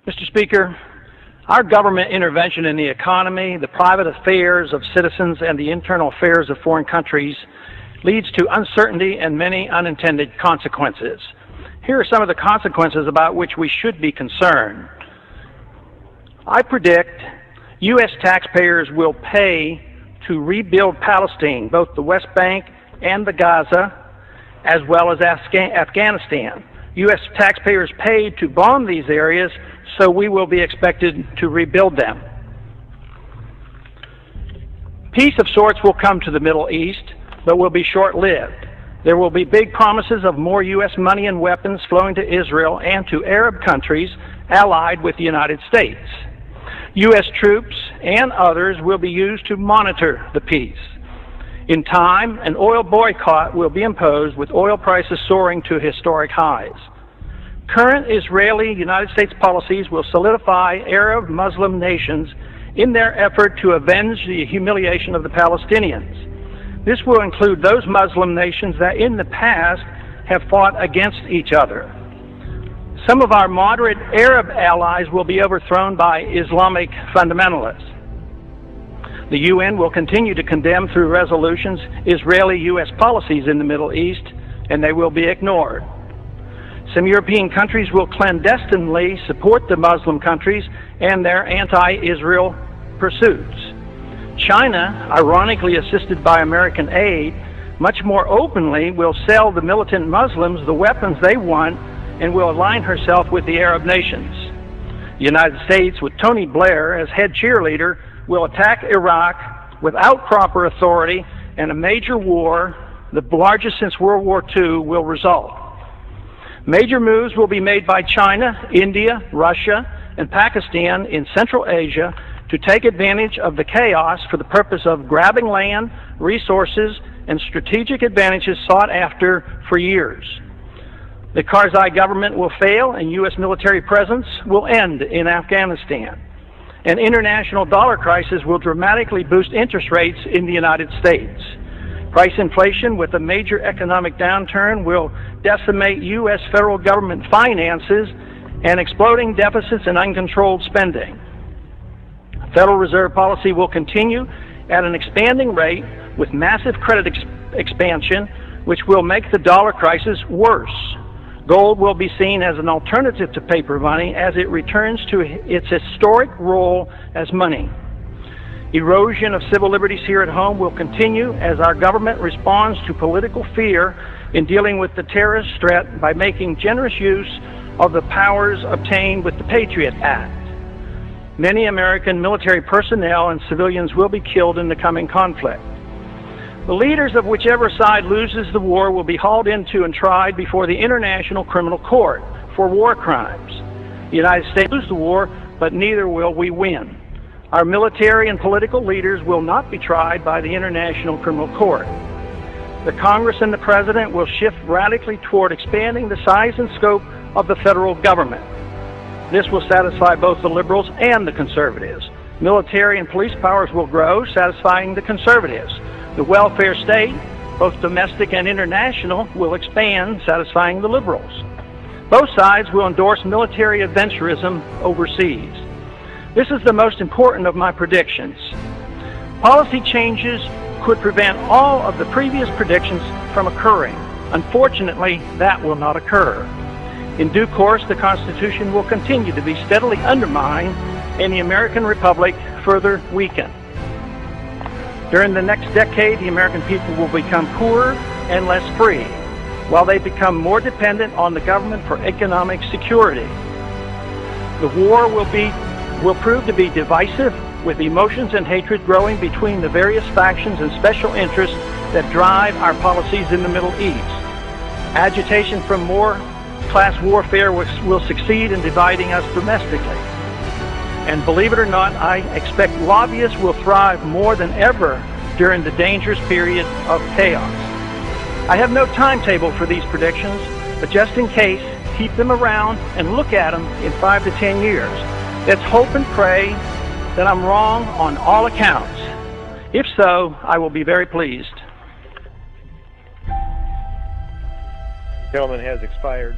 Mr. Speaker, our government intervention in the economy, the private affairs of citizens, and the internal affairs of foreign countries leads to uncertainty and many unintended consequences. Here are some of the consequences about which we should be concerned. I predict U.S. taxpayers will pay to rebuild Palestine, both the West Bank and the Gaza, as well as Afghanistan. U.S. taxpayers paid to bomb these areas, so we will be expected to rebuild them. Peace of sorts will come to the Middle East, but will be short-lived. There will be big promises of more U.S. money and weapons flowing to Israel and to Arab countries allied with the United States. U.S. troops and others will be used to monitor the peace. In time, an oil boycott will be imposed, with oil prices soaring to historic highs. Current Israeli-United States policies will solidify Arab Muslim nations in their effort to avenge the humiliation of the Palestinians. This will include those Muslim nations that in the past have fought against each other. Some of our moderate Arab allies will be overthrown by Islamic fundamentalists. The UN will continue to condemn through resolutions Israeli-U.S. policies in the Middle East, and they will be ignored. Some European countries will clandestinely support the Muslim countries and their anti-Israel pursuits. China, ironically assisted by American aid, much more openly will sell the militant Muslims the weapons they want and will align herself with the Arab nations. The United States, with Tony Blair as head cheerleader, will attack Iraq without proper authority, and a major war, the largest since World War II, will result. Major moves will be made by China, India, Russia, and Pakistan in Central Asia to take advantage of the chaos for the purpose of grabbing land, resources, and strategic advantages sought after for years. The Karzai government will fail, and U.S. military presence will end in Afghanistan. An international dollar crisis will dramatically boost interest rates in the United States. Price inflation with a major economic downturn will decimate U.S. federal government finances and exploding deficits and uncontrolled spending. Federal Reserve policy will continue at an expanding rate with massive credit expansion, which will make the dollar crisis worse. Gold will be seen as an alternative to paper money as it returns to its historic role as money. Erosion of civil liberties here at home will continue as our government responds to political fear in dealing with the terrorist threat by making generous use of the powers obtained with the Patriot Act. Many American military personnel and civilians will be killed in the coming conflict. The leaders of whichever side loses the war will be hauled into and tried before the International Criminal Court for war crimes. The United States will lose the war, but neither will we win. Our military and political leaders will not be tried by the International Criminal Court. The Congress and the President will shift radically toward expanding the size and scope of the federal government. This will satisfy both the liberals and the conservatives. Military and police powers will grow, satisfying the conservatives. The welfare state, both domestic and international, will expand, satisfying the liberals. Both sides will endorse military adventurism overseas. This is the most important of my predictions. Policy changes could prevent all of the previous predictions from occurring. Unfortunately, that will not occur. In due course, the Constitution will continue to be steadily undermined and the American Republic further weakened. During the next decade, the American people will become poorer and less free, while they become more dependent on the government for economic security. The war will prove to be divisive, with emotions and hatred growing between the various factions and special interests that drive our policies in the Middle East. Agitation from more class warfare will succeed in dividing us domestically. And believe it or not, I expect lobbyists will thrive more than ever during the dangerous period of chaos. I have no timetable for these predictions, but just in case, keep them around and look at them in 5 to 10 years. Let's hope and pray that I'm wrong on all accounts. If so, I will be very pleased. Gentleman has expired.